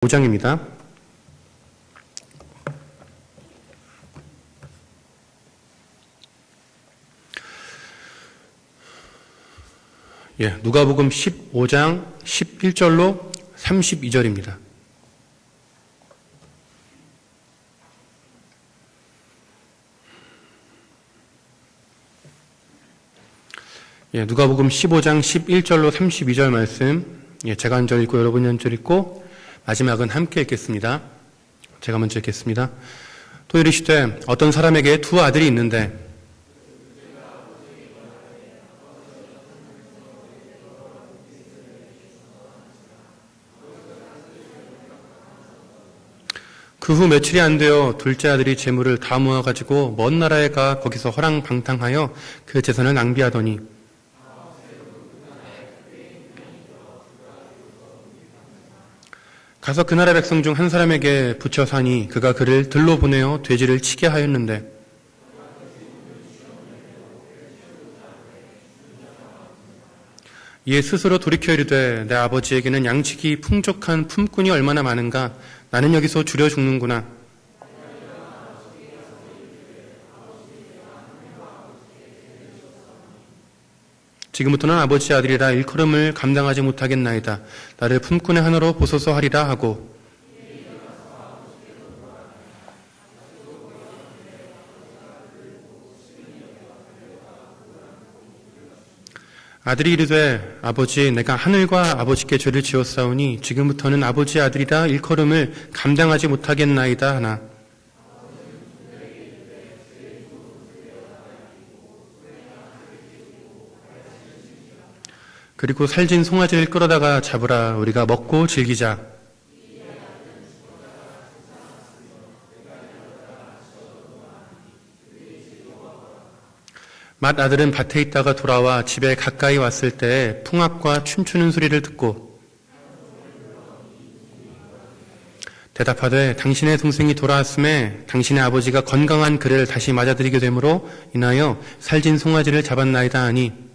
5장입니다. 누가복음 15장 11절로 32절입니다. 누가복음 15장 11절로 32절 말씀, 제가 한 절 읽고 여러분이 한 절 읽고 마지막은 함께 읽겠습니다. 제가 먼저 읽겠습니다. 또 이르시되 어떤 사람에게 두 아들이 있는데 그 후 며칠이 안 되어 둘째 아들이 재물을 다 모아가지고 먼 나라에 가 거기서 허랑방탕하여 그 재산을 낭비하더니 가서 그 나라 백성 중 한 사람에게 붙여 사니 그가 그를 들로 보내어 돼지를 치게 하였는데 이에 스스로 돌이켜 이르되 내 아버지에게는 양식이 풍족한 품꾼이 얼마나 많은가 나는 여기서 줄여 죽는구나. 지금부터는 아버지의 아들이라 일컬음을 감당하지 못하겠나이다. 나를 품꾼의 하나로 보소서 하리라 하고 아들이 이르되 아버지 내가 하늘과 아버지께 죄를 지었사오니 지금부터는 아버지의 아들이라 일컬음을 감당하지 못하겠나이다 하나 그리고 살진 송아지를 끌어다가 잡으라 우리가 먹고 즐기자. 맏 아들은 밭에 있다가 돌아와 집에 가까이 왔을 때 풍악과 춤추는 소리를 듣고 대답하되 당신의 동생이 돌아왔음에 당신의 아버지가 건강한 그를 다시 맞아들이게 되므로 인하여 살진 송아지를 잡았나이다 하니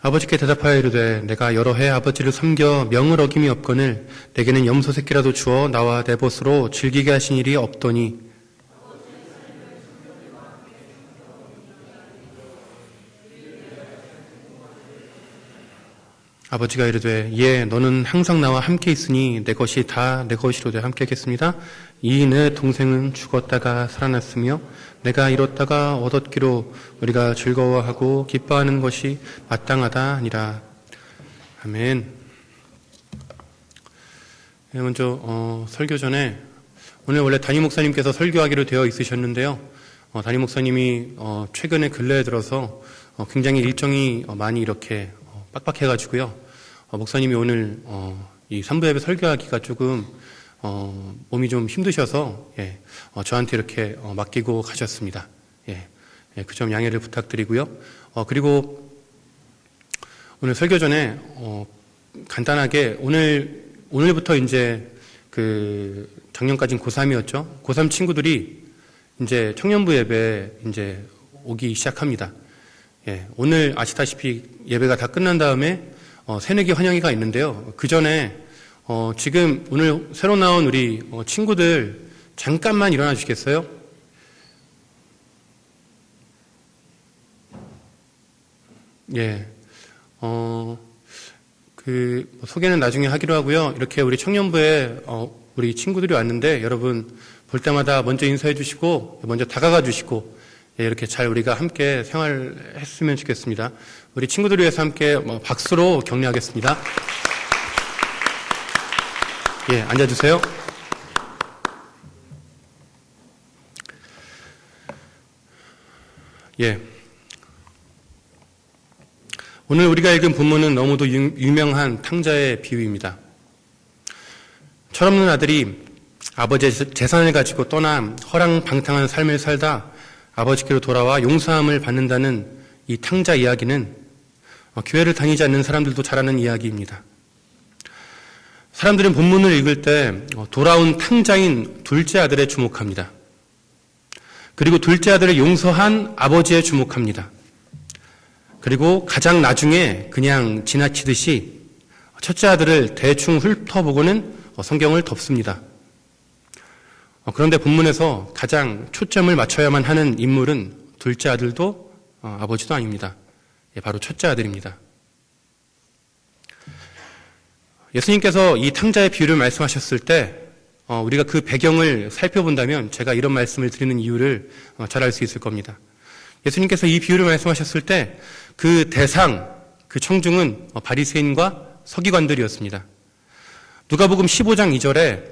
아버지께 대답하여 이르되 내가 여러 해 아버지를 섬겨 명을 어김이 없거늘 내게는 염소 새끼라도 주어 나와 내 벗으로 즐기게 하신 일이 없더니 아버지가 이르되 예 너는 항상 나와 함께 있으니 내 것이 다 내 것이로되 함께 하겠습니다. 이 내 동생은 죽었다가 살아났으며 내가 잃었다가 얻었기로 우리가 즐거워하고 기뻐하는 것이 마땅하다 하니라. 아멘. 먼저 설교 전에 오늘 원래 담임 목사님께서 설교하기로 되어 있으셨는데요. 담임 목사님이 최근에 근래에 들어서 굉장히 일정이 많이 이렇게 빡빡해가지고요. 목사님이 오늘 이 3부 예배 설교하기가 조금 몸이 좀 힘드셔서 저한테 이렇게 맡기고 가셨습니다. 그 점 양해를 부탁드리고요. 그리고 오늘 설교 전에 간단하게 오늘부터 이제 그 작년까지는 고3이었죠. 고3 친구들이 이제 청년부 예배 이제 오기 시작합니다. 오늘 아시다시피 예배가 다 끝난 다음에 새내기 환영회가 있는데요. 그 전에 지금 오늘 새로 나온 우리 친구들 잠깐만 일어나 주시겠어요? 소개는 나중에 하기로 하고요. 이렇게 우리 청년부에 우리 친구들이 왔는데 여러분 볼 때마다 먼저 인사해 주시고 먼저 다가가 주시고 이렇게 잘 우리가 함께 생활했으면 좋겠습니다. 우리 친구들을 위해서 함께 박수로 격려하겠습니다. 앉아주세요. 오늘 우리가 읽은 본문은 너무도 유명한 탕자의 비유입니다. 철없는 아들이 아버지의 재산을 가지고 떠나 허랑방탕한 삶을 살다 아버지께로 돌아와 용서함을 받는다는 이 탕자 이야기는 교회를 다니지 않는 사람들도 잘 아는 이야기입니다. 사람들은 본문을 읽을 때 돌아온 탕자인 둘째 아들에 주목합니다. 그리고 둘째 아들을 용서한 아버지에 주목합니다. 그리고 가장 나중에 그냥 지나치듯이 첫째 아들을 대충 훑어보고는 성경을 덮습니다. 그런데 본문에서 가장 초점을 맞춰야만 하는 인물은 둘째 아들도 아버지도 아닙니다. 바로 첫째 아들입니다. 예수님께서 이 탕자의 비유를 말씀하셨을 때 우리가 그 배경을 살펴본다면 제가 이런 말씀을 드리는 이유를 잘 알 수 있을 겁니다. 예수님께서 이 비유를 말씀하셨을 때 그 대상, 그 청중은 바리새인과 서기관들이었습니다. 누가복음 15장 2절에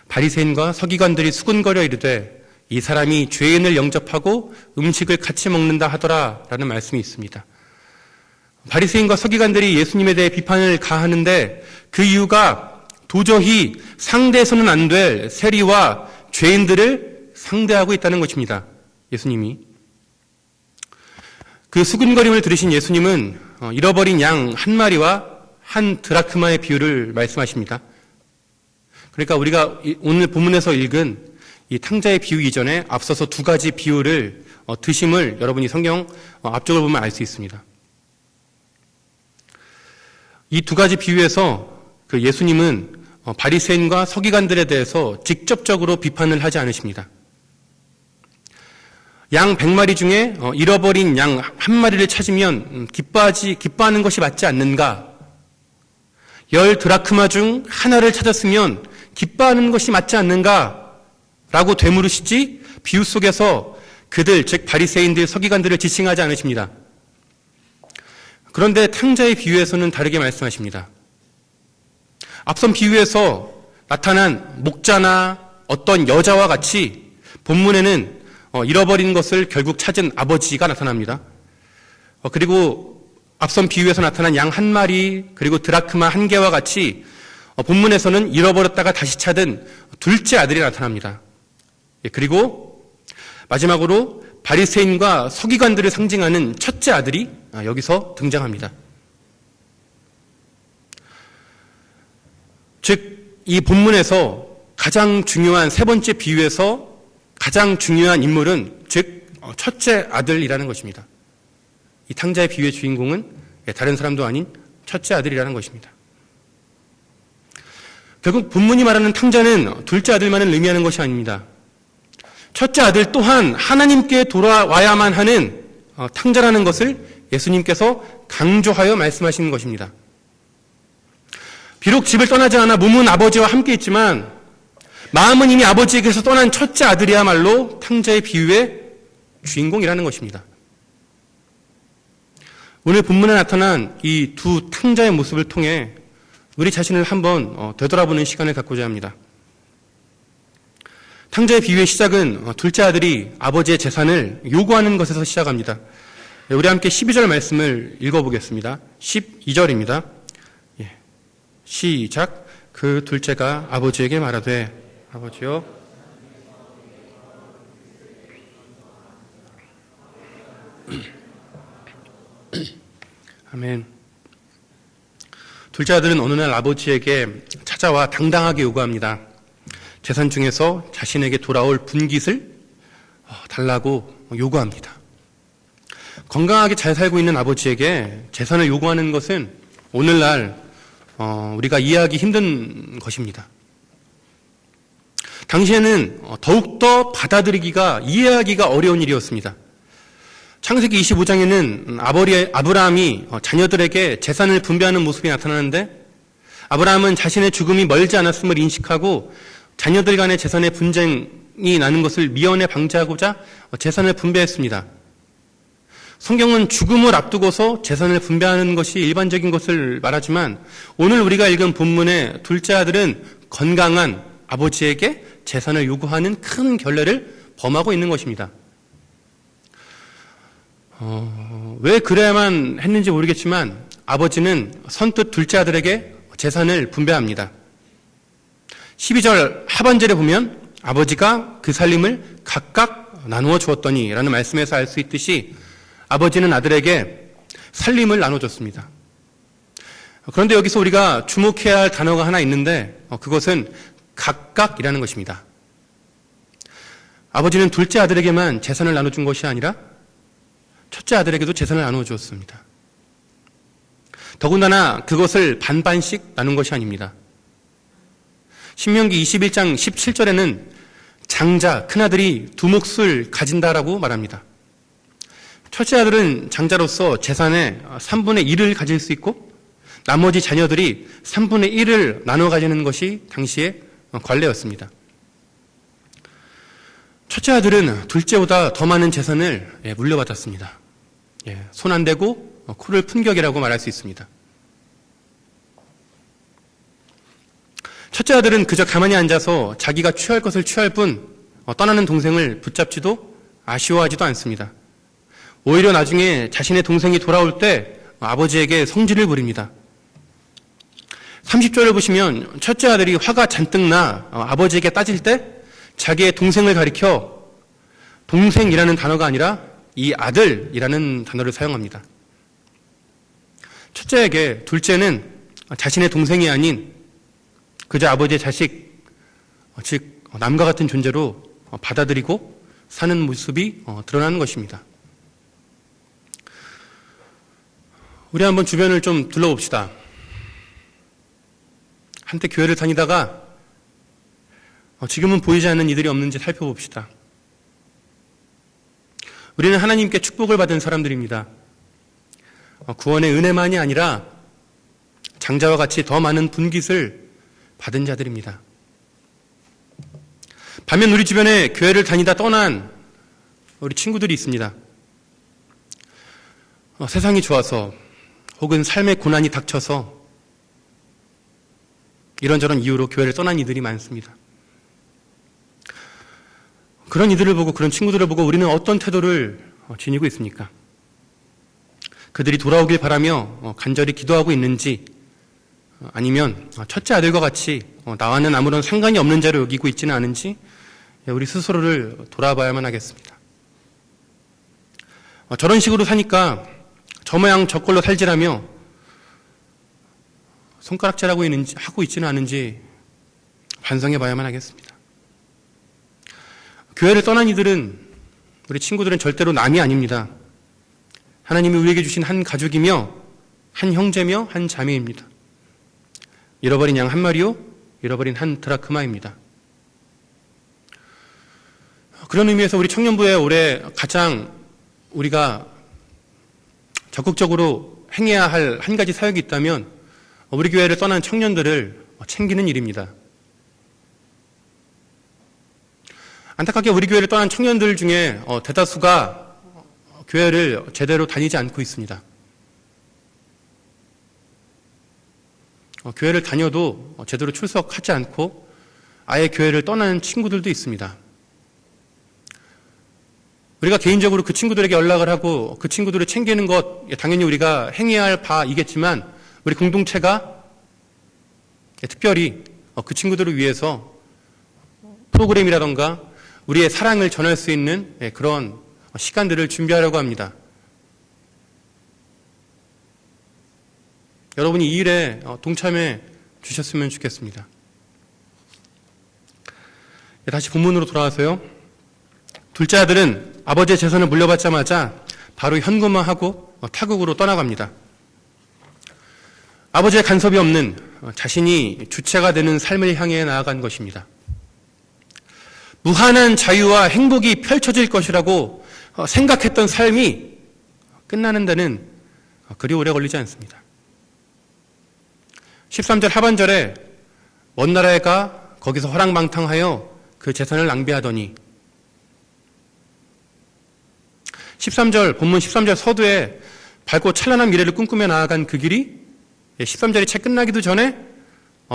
바리새인과 서기관들이 수군거려 이르되 이 사람이 죄인을 영접하고 음식을 같이 먹는다 하더라 라는 말씀이 있습니다. 바리새인과 서기관들이 예수님에 대해 비판을 가하는데 그 이유가 도저히 상대해서는 안 될 세리와 죄인들을 상대하고 있다는 것입니다. 예수님이. 그 수군거림을 들으신 예수님은 잃어버린 양 한 마리와 한 드라크마의 비유를 말씀하십니다. 그러니까 우리가 오늘 본문에서 읽은 이 탕자의 비유 이전에 앞서서 두 가지 비유를 드심을 여러분이 성경 앞쪽을 보면 알 수 있습니다. 이 두 가지 비유에서 그 예수님은 바리새인과 서기관들에 대해서 직접적으로 비판을 하지 않으십니다. 양 100마리 중에 잃어버린 양 한 마리를 찾으면 기뻐하는 것이 맞지 않는가? 10 드라크마 중 하나를 찾았으면 기뻐하는 것이 맞지 않는가? 라고 되물으시지 비유 속에서 그들, 즉 바리새인들, 서기관들을 지칭하지 않으십니다. 그런데 탕자의 비유에서는 다르게 말씀하십니다. 앞선 비유에서 나타난 목자나 어떤 여자와 같이 본문에는 잃어버린 것을 결국 찾은 아버지가 나타납니다. 그리고 앞선 비유에서 나타난 양 한 마리 그리고 드라크마 한 개와 같이 본문에서는 잃어버렸다가 다시 찾은 둘째 아들이 나타납니다. 그리고 마지막으로 바리새인과 서기관들을 상징하는 첫째 아들이 여기서 등장합니다. 즉, 이 본문에서 가장 중요한 세 번째 비유에서 가장 중요한 인물은 즉 첫째 아들이라는 것입니다. 이 탕자의 비유의 주인공은 다른 사람도 아닌 첫째 아들이라는 것입니다. 결국 본문이 말하는 탕자는 둘째 아들만을 의미하는 것이 아닙니다. 첫째 아들 또한 하나님께 돌아와야만 하는 탕자라는 것을 예수님께서 강조하여 말씀하시는 것입니다. 비록 집을 떠나지 않아 몸은 아버지와 함께 있지만 마음은 이미 아버지에게서 떠난 첫째 아들이야말로 탕자의 비유의 주인공이라는 것입니다. 오늘 본문에 나타난 이 두 탕자의 모습을 통해 우리 자신을 한번 되돌아보는 시간을 갖고자 합니다. 탕자의 비유의 시작은 둘째 아들이 아버지의 재산을 요구하는 것에서 시작합니다. 우리 함께 12절 말씀을 읽어보겠습니다. 12절입니다. 시작. 그 둘째가 아버지에게 말하되 아버지여 아멘. 둘째 아들은 어느 날 아버지에게 찾아와 당당하게 요구합니다. 재산 중에서 자신에게 돌아올 분깃을 달라고 요구합니다. 건강하게 잘 살고 있는 아버지에게 재산을 요구하는 것은 오늘날 우리가 이해하기 힘든 것입니다. 당시에는 더욱더 받아들이기가, 이해하기가 어려운 일이었습니다. 창세기 25장에는 아브라함이 자녀들에게 재산을 분배하는 모습이 나타나는데 아브라함은 자신의 죽음이 멀지 않았음을 인식하고 자녀들 간의 재산의 분쟁이 나는 것을 미연에 방지하고자 재산을 분배했습니다. 성경은 죽음을 앞두고서 재산을 분배하는 것이 일반적인 것을 말하지만 오늘 우리가 읽은 본문의 둘째 아들은 건강한 아버지에게 재산을 요구하는 큰 결례를 범하고 있는 것입니다. 왜 그래야만 했는지 모르겠지만 아버지는 선뜻 둘째 아들에게 재산을 분배합니다. 12절 하반절에 보면 아버지가 그 살림을 각각 나누어 주었더니 라는 말씀에서 알 수 있듯이 아버지는 아들에게 살림을 나눠줬습니다. 그런데 여기서 우리가 주목해야 할 단어가 하나 있는데 그것은 각각이라는 것입니다. 아버지는 둘째 아들에게만 재산을 나눠준 것이 아니라 첫째 아들에게도 재산을 나눠주었습니다. 더군다나 그것을 반반씩 나눈 것이 아닙니다. 신명기 21장 17절에는 장자, 큰아들이 두 몫을 가진다라고 말합니다. 첫째 아들은 장자로서 재산의 3분의 1을 가질 수 있고 나머지 자녀들이 3분의 1을 나눠 가지는 것이 당시의 관례였습니다. 첫째 아들은 둘째보다 더 많은 재산을 물려받았습니다. 손 안 대고 코를 푼 격이라고 말할 수 있습니다. 첫째 아들은 그저 가만히 앉아서 자기가 취할 것을 취할 뿐 떠나는 동생을 붙잡지도 아쉬워하지도 않습니다. 오히려 나중에 자신의 동생이 돌아올 때 아버지에게 성질을 부립니다. 30절을 보시면 첫째 아들이 화가 잔뜩 나 아버지에게 따질 때 자기의 동생을 가리켜 동생이라는 단어가 아니라 이 아들이라는 단어를 사용합니다. 첫째에게 둘째는 자신의 동생이 아닌 그저 아버지의 자식, 즉 남과 같은 존재로 받아들이고 사는 모습이 드러나는 것입니다. 우리 한번 주변을 좀 둘러봅시다. 한때 교회를 다니다가 지금은 보이지 않는 이들이 없는지 살펴봅시다. 우리는 하나님께 축복을 받은 사람들입니다. 구원의 은혜만이 아니라 장자와 같이 더 많은 분깃을 받은 자들입니다. 반면 우리 주변에 교회를 다니다 떠난 우리 친구들이 있습니다. 세상이 좋아서 혹은 삶의 고난이 닥쳐서 이런저런 이유로 교회를 떠난 이들이 많습니다. 그런 이들을 보고 그런 친구들을 보고 우리는 어떤 태도를 지니고 있습니까? 그들이 돌아오길 바라며 간절히 기도하고 있는지 아니면 첫째 아들과 같이 나와는 아무런 상관이 없는 자로 여기고 있지는 않은지 우리 스스로를 돌아봐야만 하겠습니다. 저런 식으로 사니까 저 모양 저 꼴로 살지라며 손가락질하고 하고 있지는 않은지 반성해 봐야만 하겠습니다. 교회를 떠난 이들은, 우리 친구들은 절대로 남이 아닙니다. 하나님이 우리에게 주신 한 가족이며 한 형제며 한 자매입니다. 잃어버린 양 한 마리요, 잃어버린 한 드라크마입니다. 그런 의미에서 우리 청년부에 올해 가장 우리가 적극적으로 행해야 할 한 가지 사역이 있다면 우리 교회를 떠난 청년들을 챙기는 일입니다. 안타깝게 우리 교회를 떠난 청년들 중에 대다수가 교회를 제대로 다니지 않고 있습니다. 교회를 다녀도 제대로 출석하지 않고 아예 교회를 떠나는 친구들도 있습니다. 우리가 개인적으로 그 친구들에게 연락을 하고 그 친구들을 챙기는 것 당연히 우리가 행해야 할 바이겠지만 우리 공동체가 특별히 그 친구들을 위해서 프로그램이라던가 우리의 사랑을 전할 수 있는 그런 시간들을 준비하려고 합니다. 여러분이 이 일에 동참해 주셨으면 좋겠습니다. 다시 본문으로 돌아와서요. 둘째 아들은 아버지의 재산을 물려받자마자 바로 현금화하고 타국으로 떠나갑니다. 아버지의 간섭이 없는 자신이 주체가 되는 삶을 향해 나아간 것입니다. 무한한 자유와 행복이 펼쳐질 것이라고 생각했던 삶이 끝나는 데는 그리 오래 걸리지 않습니다. 13절 하반절에 먼 나라에 가 거기서 허랑방탕하여 그 재산을 낭비하더니 13절 본문 13절 서두에 밝고 찬란한 미래를 꿈꾸며 나아간 그 길이 13절이 채 끝나기도 전에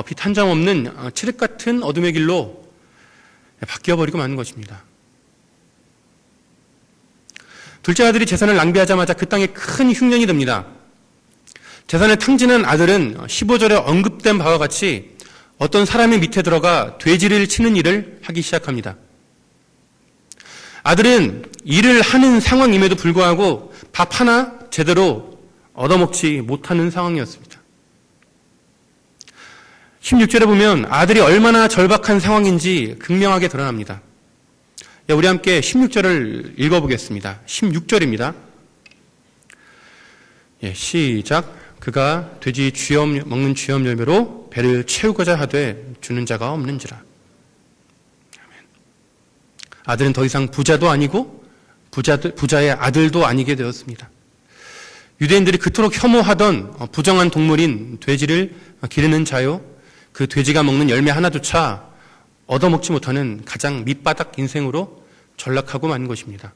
빛 한 점 없는 칠흑 같은 어둠의 길로 바뀌어버리고 마는 것입니다. 둘째 아들이 재산을 낭비하자마자 그 땅에 큰 흉년이 듭니다. 재산을 탕진한 아들은 15절에 언급된 바와 같이 어떤 사람의 밑에 들어가 돼지를 치는 일을 하기 시작합니다. 아들은 일을 하는 상황임에도 불구하고 밥 하나 제대로 얻어먹지 못하는 상황이었습니다. 16절에 보면 아들이 얼마나 절박한 상황인지 극명하게 드러납니다. 우리 함께 16절을 읽어보겠습니다. 16절입니다. 시작. 그가 돼지 먹는 쥐염 열매로 배를 채우고자 하되 주는 자가 없는지라. 아들은 더 이상 부자도 아니고 부자의 아들도 아니게 되었습니다. 유대인들이 그토록 혐오하던 부정한 동물인 돼지를 기르는 자요, 그 돼지가 먹는 열매 하나조차 얻어먹지 못하는 가장 밑바닥 인생으로 전락하고 만 것입니다.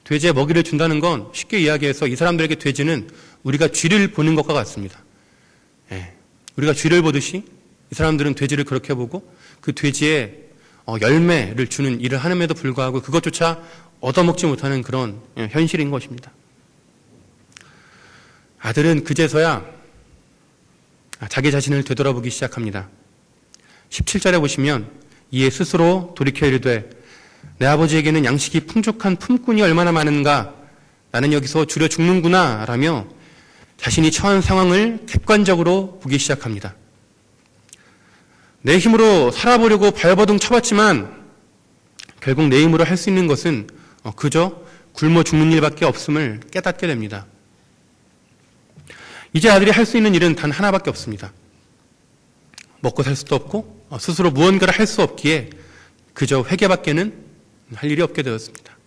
돼지에 먹이를 준다는 건 쉽게 이야기해서 이 사람들에게 돼지는 우리가 쥐를 보는 것과 같습니다. 우리가 쥐를 보듯이 이 사람들은 돼지를 그렇게 보고 그 돼지에 열매를 주는 일을 하는데도 불구하고 그것조차 얻어먹지 못하는 그런 현실인 것입니다. 아들은 그제서야 자기 자신을 되돌아보기 시작합니다. 17절에 보시면 이에 스스로 돌이켜 이르되 내 아버지에게는 양식이 풍족한 품꾼이 얼마나 많은가, 나는 여기서 줄여 죽는구나 라며 자신이 처한 상황을 객관적으로 보기 시작합니다. 내 힘으로 살아보려고 발버둥 쳐봤지만 결국 내 힘으로 할 수 있는 것은 그저 굶어 죽는 일밖에 없음을 깨닫게 됩니다. 이제 아들이 할 수 있는 일은 단 하나밖에 없습니다. 먹고 살 수도 없고 스스로 무언가를 할 수 없기에 그저 회개밖에는 할 일이 없게 되었습니다.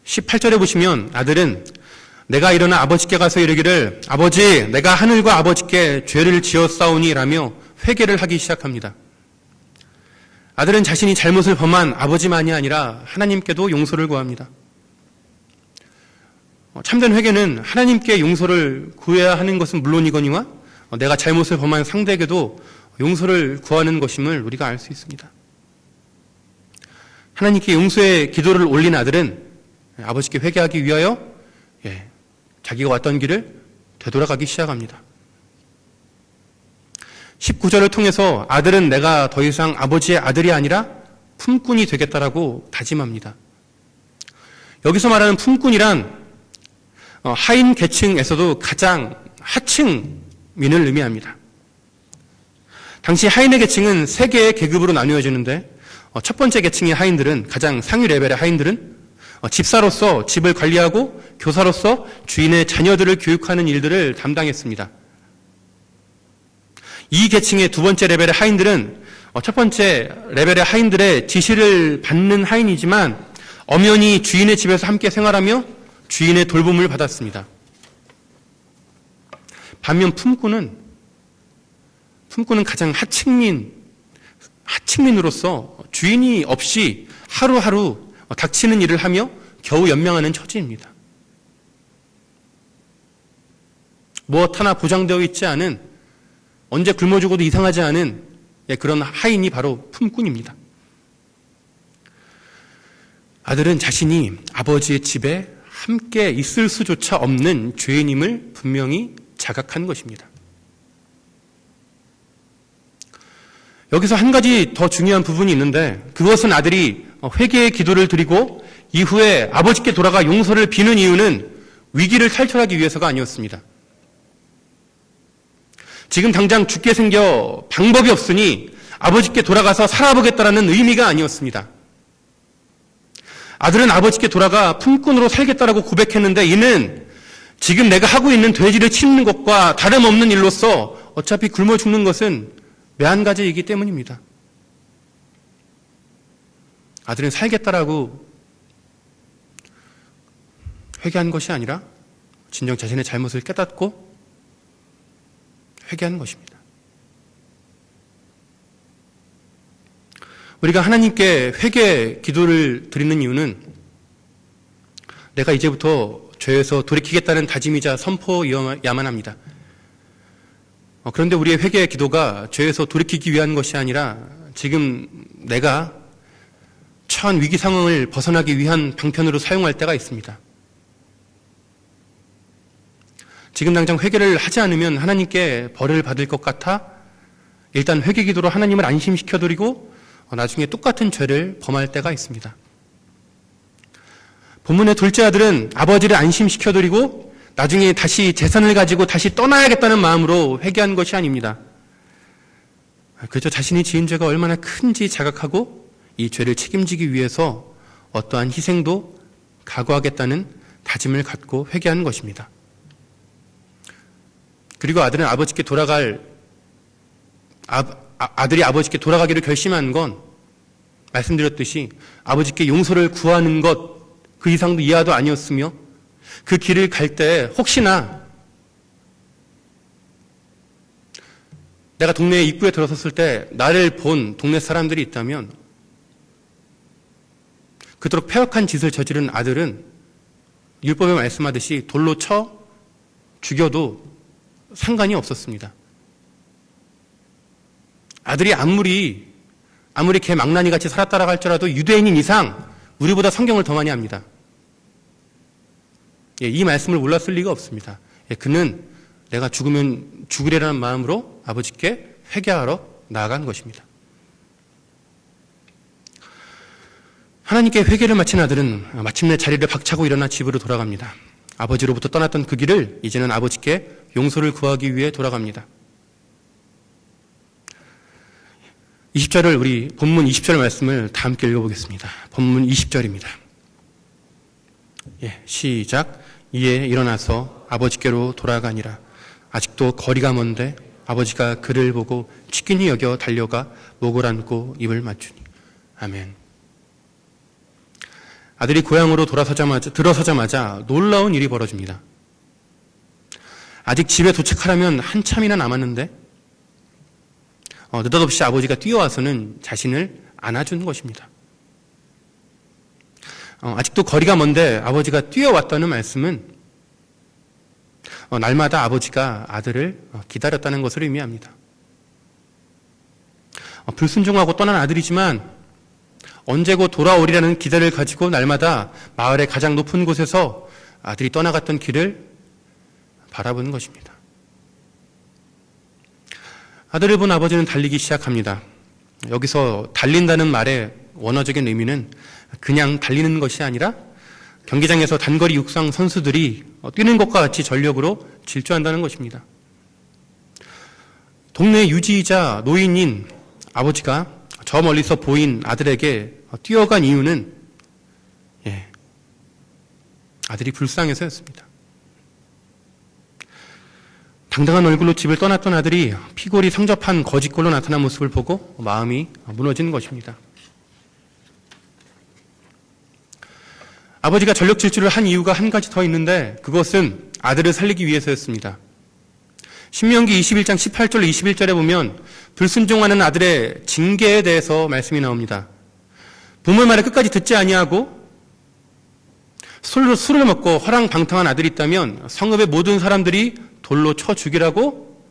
18절에 보시면 아들은 내가 일어나 아버지께 가서 이르기를 아버지 내가 하늘과 아버지께 죄를 지었사오니 라며 회개를 하기 시작합니다. 아들은 자신이 잘못을 범한 아버지만이 아니라 하나님께도 용서를 구합니다. 참된 회개는 하나님께 용서를 구해야 하는 것은 물론이거니와 내가 잘못을 범한 상대에게도 용서를 구하는 것임을 우리가 알 수 있습니다. 하나님께 용서의 기도를 올린 아들은 아버지께 회개하기 위하여 자기가 왔던 길을 되돌아가기 시작합니다. 19절을 통해서 아들은 내가 더 이상 아버지의 아들이 아니라 품꾼이 되겠다라고 다짐합니다. 여기서 말하는 품꾼이란 하인 계층에서도 가장 하층민을 의미합니다. 당시 하인의 계층은 세 개의 계급으로 나누어지는데 첫 번째 계층의 하인들은, 가장 상위 레벨의 하인들은 집사로서 집을 관리하고 교사로서 주인의 자녀들을 교육하는 일들을 담당했습니다. 이 계층의 두 번째 레벨의 하인들은 첫 번째 레벨의 하인들의 지시를 받는 하인이지만 엄연히 주인의 집에서 함께 생활하며 주인의 돌봄을 받았습니다. 반면 품꾼은 가장 하층민으로서 주인이 없이 하루하루 닥치는 일을 하며 겨우 연명하는 처지입니다. 무엇 하나 보장되어 있지 않은, 언제 굶어 죽어도 이상하지 않은 그런 하인이 바로 품꾼입니다. 아들은 자신이 아버지의 집에 함께 있을 수조차 없는 죄인임을 분명히 자각한 것입니다. 여기서 한 가지 더 중요한 부분이 있는데, 그것은 아들이 회개의 기도를 드리고 이후에 아버지께 돌아가 용서를 비는 이유는 위기를 탈출하기 위해서가 아니었습니다. 지금 당장 죽게 생겨 방법이 없으니 아버지께 돌아가서 살아보겠다라는 의미가 아니었습니다. 아들은 아버지께 돌아가 품꾼으로 살겠다라고 고백했는데 이는 지금 내가 하고 있는 돼지를 치는 것과 다름없는 일로서 어차피 굶어 죽는 것은 매한가지이기 때문입니다. 아들은 살겠다라고 회개한 것이 아니라 진정 자신의 잘못을 깨닫고 회개한 것입니다. 우리가 하나님께 회개 기도를 드리는 이유는 내가 이제부터 죄에서 돌이키겠다는 다짐이자 선포여야만 합니다. 그런데 우리의 회개의 기도가 죄에서 돌이키기 위한 것이 아니라 지금 내가 처한 위기 상황을 벗어나기 위한 방편으로 사용할 때가 있습니다. 지금 당장 회개를 하지 않으면 하나님께 벌을 받을 것 같아 일단 회개 기도로 하나님을 안심시켜드리고 나중에 똑같은 죄를 범할 때가 있습니다. 본문의 둘째 아들은 아버지를 안심시켜드리고 나중에 다시 재산을 가지고 다시 떠나야겠다는 마음으로 회개한 것이 아닙니다. 그저 자신이 지은 죄가 얼마나 큰지 자각하고 이 죄를 책임지기 위해서 어떠한 희생도 각오하겠다는 다짐을 갖고 회개하는 것입니다. 그리고 아들이 아버지께 돌아가기를 결심한 건 말씀드렸듯이 아버지께 용서를 구하는 것 그 이상도 이하도 아니었으며 그 길을 갈 때 혹시나 내가 동네 입구에 들어섰을 때 나를 본 동네 사람들이 있다면 그토록 패역한 짓을 저지른 아들은 율법에 말씀하듯이 돌로 쳐 죽여도 상관이 없었습니다. 아들이 아무리 개 망나니 같이 살았다라고 할지라도 유대인인 이상 우리보다 성경을 더 많이 합니다. 이 말씀을 몰랐을 리가 없습니다. 그는 내가 죽으면 죽으리라는 마음으로 아버지께 회개하러 나아간 것입니다. 하나님께 회개를 마친 아들은 마침내 자리를 박차고 일어나 집으로 돌아갑니다. 아버지로부터 떠났던 그 길을 이제는 아버지께 용서를 구하기 위해 돌아갑니다. 20절을 우리 본문 20절 말씀을 다 함께 읽어보겠습니다. 본문 20절입니다. 시작. 이에 일어나서 아버지께로 돌아가니라. 아직도 거리가 먼데 아버지가 그를 보고 치킨히 여겨 달려가 목을 안고 입을 맞추니. 아멘. 아들이 고향으로 들어서자마자 놀라운 일이 벌어집니다. 아직 집에 도착하려면 한참이나 남았는데 느닷없이 아버지가 뛰어와서는 자신을 안아준 것입니다. 아직도 거리가 먼데 아버지가 뛰어왔다는 말씀은 날마다 아버지가 아들을 기다렸다는 것을 의미합니다. 불순종하고 떠난 아들이지만 언제고 돌아오리라는 기대를 가지고 날마다 마을의 가장 높은 곳에서 아들이 떠나갔던 길을 바라보는 것입니다. 아들을 본 아버지는 달리기 시작합니다. 여기서 달린다는 말의 원어적인 의미는 그냥 달리는 것이 아니라 경기장에서 단거리 육상 선수들이 뛰는 것과 같이 전력으로 질주한다는 것입니다. 동네 유지이자 노인인 아버지가 저 멀리서 보인 아들에게 뛰어간 이유는 아들이 불쌍해서였습니다. 당당한 얼굴로 집을 떠났던 아들이 피골이 상접한 거짓골로 나타난 모습을 보고 마음이 무너지는 것입니다. 아버지가 전력 질주를 한 이유가 한 가지 더 있는데 그것은 아들을 살리기 위해서였습니다. 신명기 21장 18절 21절에 보면 불순종하는 아들의 징계에 대해서 말씀이 나옵니다. 부모의 말을 끝까지 듣지 아니하고 술을 먹고 허랑방탕한 아들이 있다면 성읍의 모든 사람들이 돌로 쳐 죽이라고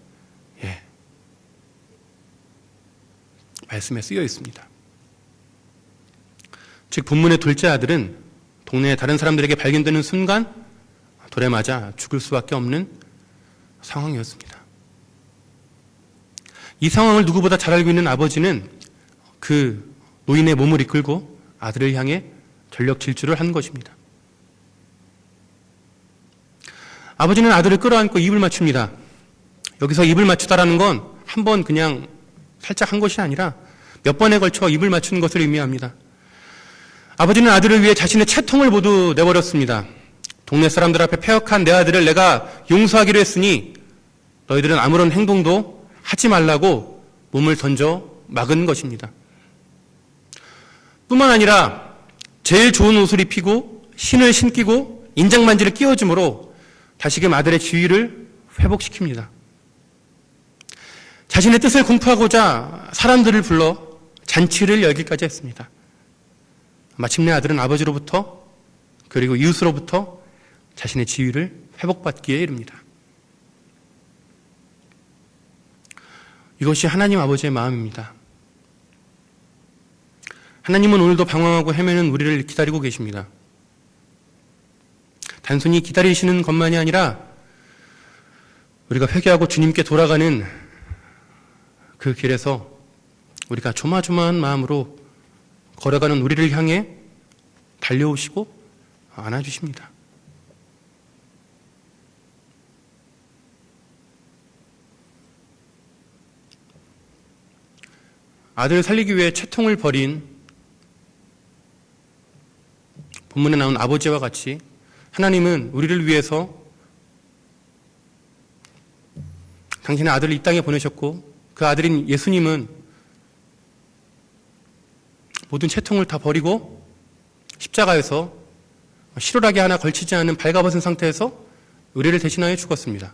말씀에 쓰여 있습니다. 즉 본문의 둘째 아들은 동네의 다른 사람들에게 발견되는 순간 돌에 맞아 죽을 수밖에 없는 상황이었습니다. 이 상황을 누구보다 잘 알고 있는 아버지는 그 노인의 몸을 이끌고 아들을 향해 전력 질주를 한 것입니다. 아버지는 아들을 끌어안고 입을 맞춥니다. 여기서 입을 맞추다라는 건 한 번 그냥 살짝 한 것이 아니라 몇 번에 걸쳐 입을 맞추는 것을 의미합니다. 아버지는 아들을 위해 자신의 채통을 모두 내버렸습니다. 동네 사람들 앞에 패역한 내 아들을 내가 용서하기로 했으니 너희들은 아무런 행동도 하지 말라고 몸을 던져 막은 것입니다. 뿐만 아니라 제일 좋은 옷을 입히고 신을 신기고 인장만지를 끼워줌으로 다시금 아들의 지위를 회복시킵니다. 자신의 뜻을 공표하고자 사람들을 불러 잔치를 열기까지 했습니다. 마침내 아들은 아버지로부터 그리고 이웃으로부터 자신의 지위를 회복받기에 이릅니다. 이것이 하나님 아버지의 마음입니다. 하나님은 오늘도 방황하고 헤매는 우리를 기다리고 계십니다. 단순히 기다리시는 것만이 아니라 우리가 회개하고 주님께 돌아가는 그 길에서 우리가 조마조마한 마음으로 걸어가는 우리를 향해 달려오시고 안아주십니다. 아들을 살리기 위해 채통을 벌인 본문에 나온 아버지와 같이 하나님은 우리를 위해서 당신의 아들을 이 땅에 보내셨고 그 아들인 예수님은 모든 채통을 다 버리고 십자가에서 실오라기 하나 걸치지 않은 발가벗은 상태에서 우리를 대신하여 죽었습니다.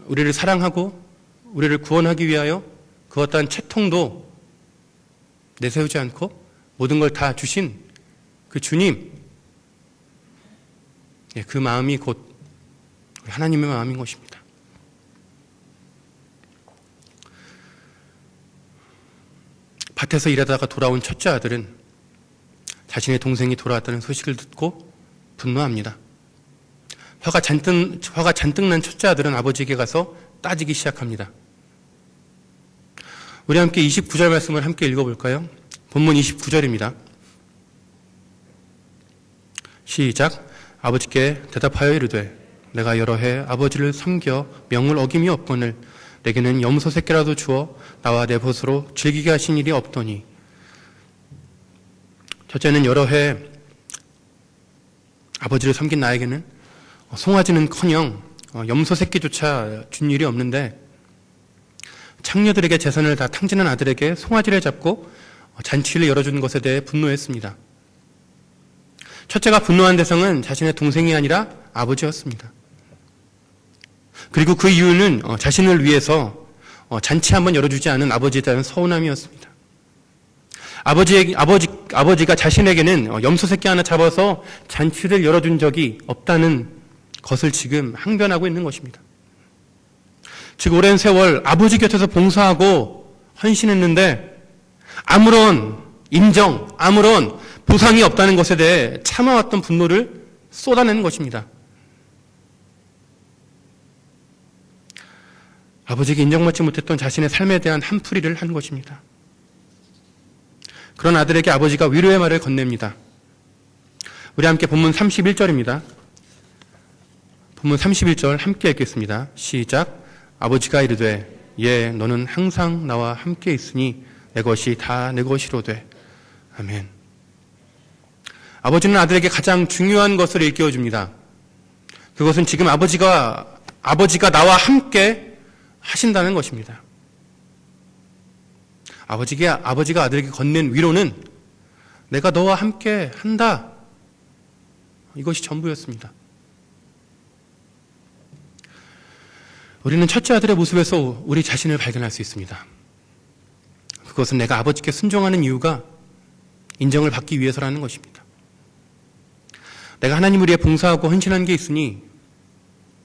우리를 사랑하고 우리를 구원하기 위하여 그 어떠한 채통도 내세우지 않고 모든 걸 다 주신 그 주님, 그 마음이 곧 하나님의 마음인 것입니다. 밭에서 일하다가 돌아온 첫째 아들은 자신의 동생이 돌아왔다는 소식을 듣고 분노합니다. 화가 잔뜩 난 첫째 아들은 아버지에게 가서 따지기 시작합니다. 우리 함께 29절 말씀을 함께 읽어볼까요? 본문 29절입니다. 시작. 아버지께 대답하여 이르되 내가 여러 해 아버지를 섬겨 명을 어김이 없거늘 내게는 염소 새끼라도 주어 나와 내 벗으로 즐기게 하신 일이 없더니. 첫째는 여러 해 아버지를 섬긴 나에게는 송아지는커녕 염소 새끼조차 준 일이 없는데 창녀들에게 재산을 다 탕진한 아들에게 송아지를 잡고 잔치를 열어준 것에 대해 분노했습니다. 첫째가 분노한 대상은 자신의 동생이 아니라 아버지였습니다. 그리고 그 이유는 자신을 위해서 잔치 한번 열어주지 않은 아버지에 대한 서운함이었습니다. 아버지가 자신에게는 염소 새끼 하나 잡아서 잔치를 열어준 적이 없다는 것을 지금 항변하고 있는 것입니다. 즉 오랜 세월 아버지 곁에서 봉사하고 헌신했는데 아무런 인정, 아무런 보상이 없다는 것에 대해 참아왔던 분노를 쏟아내는 것입니다. 아버지에게 인정받지 못했던 자신의 삶에 대한 한풀이를 한 것입니다. 그런 아들에게 아버지가 위로의 말을 건넵니다. 우리 함께 본문 31절입니다. 본문 31절 함께 읽겠습니다. 시작. 아버지가 이르되 예 너는 항상 나와 함께 있으니 내 것이 다 내 것이로되. 아멘. 아버지는 아들에게 가장 중요한 것을 일깨워줍니다. 그것은 지금 아버지가 나와 함께 하신다는 것입니다. 아버지가 아들에게 건넨 위로는 내가 너와 함께 한다. 이것이 전부였습니다. 우리는 첫째 아들의 모습에서 우리 자신을 발견할 수 있습니다. 그것은 내가 아버지께 순종하는 이유가 인정을 받기 위해서라는 것입니다. 내가 하나님을 위해 봉사하고 헌신한 게 있으니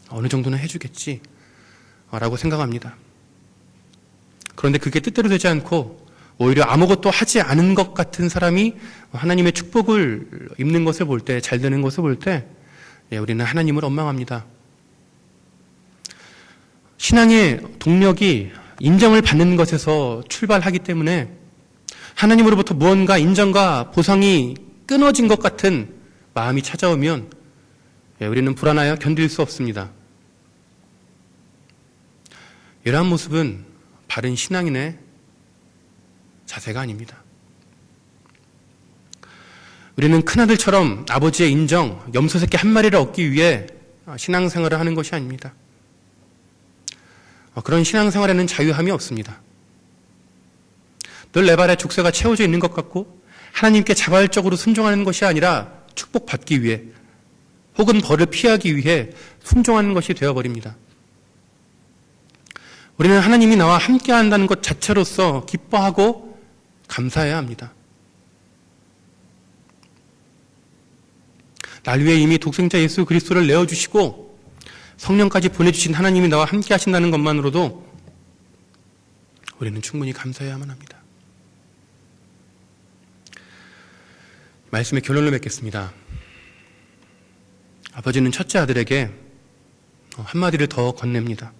어느 정도는 해주겠지 라고 생각합니다. 그런데 그게 뜻대로 되지 않고 오히려 아무것도 하지 않은 것 같은 사람이 하나님의 축복을 입는 것을 볼 때, 잘 되는 것을 볼 때 우리는 하나님을 원망합니다. 신앙의 동력이 인정을 받는 것에서 출발하기 때문에 하나님으로부터 무언가 인정과 보상이 끊어진 것 같은 마음이 찾아오면 우리는 불안하여 견딜 수 없습니다. 이러한 모습은 바른 신앙인의 자세가 아닙니다. 우리는 큰아들처럼 아버지의 인정, 염소 새끼 한 마리를 얻기 위해 신앙생활을 하는 것이 아닙니다. 그런 신앙생활에는 자유함이 없습니다. 늘 내 발에 족쇄가 채워져 있는 것 같고 하나님께 자발적으로 순종하는 것이 아니라 축복받기 위해 혹은 벌을 피하기 위해 순종하는 것이 되어버립니다. 우리는 하나님이 나와 함께 한다는 것 자체로서 기뻐하고 감사해야 합니다. 날 위해 이미 독생자 예수 그리스도를 내어주시고 성령까지 보내주신 하나님이 나와 함께 하신다는 것만으로도 우리는 충분히 감사해야만 합니다. 말씀의 결론을 맺겠습니다. 아버지는 첫째 아들에게 한마디를 더 건넵니다.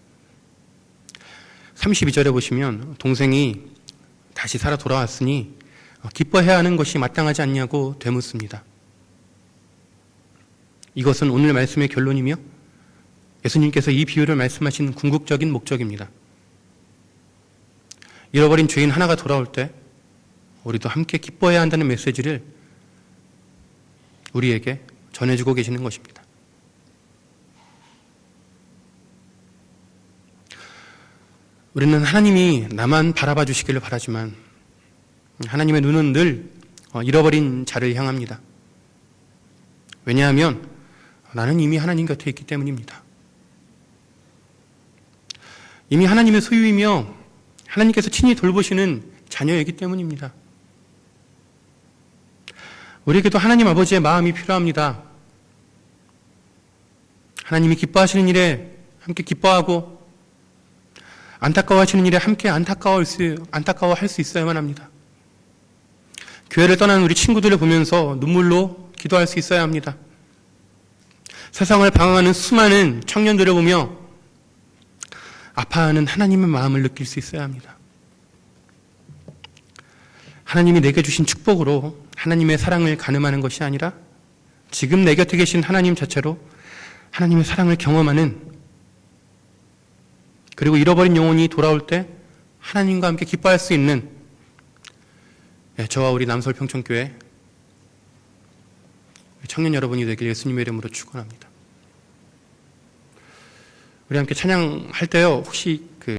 32절에 보시면 동생이 다시 살아 돌아왔으니 기뻐해야 하는 것이 마땅하지 않냐고 되묻습니다. 이것은 오늘 말씀의 결론이며 예수님께서 이 비유를 말씀하신 궁극적인 목적입니다. 잃어버린 죄인 하나가 돌아올 때 우리도 함께 기뻐해야 한다는 메시지를 우리에게 전해주고 계시는 것입니다. 우리는 하나님이 나만 바라봐 주시기를 바라지만 하나님의 눈은 늘 잃어버린 자를 향합니다. 왜냐하면 나는 이미 하나님 곁에 있기 때문입니다. 이미 하나님의 소유이며 하나님께서 친히 돌보시는 자녀이기 때문입니다. 우리에게도 하나님 아버지의 마음이 필요합니다. 하나님이 기뻐하시는 일에 함께 기뻐하고 안타까워하시는 일에 함께 안타까워할 수 있어야만 합니다. 교회를 떠나는 우리 친구들을 보면서 눈물로 기도할 수 있어야 합니다. 세상을 방황하는 수많은 청년들을 보며 아파하는 하나님의 마음을 느낄 수 있어야 합니다. 하나님이 내게 주신 축복으로 하나님의 사랑을 가늠하는 것이 아니라 지금 내 곁에 계신 하나님 자체로 하나님의 사랑을 경험하는, 그리고 잃어버린 영혼이 돌아올 때 하나님과 함께 기뻐할 수 있는 저와 우리 남서울 평촌교회 청년 여러분이 되길 예수님의 이름으로 축원합니다. 우리 함께 찬양할 때요, 혹시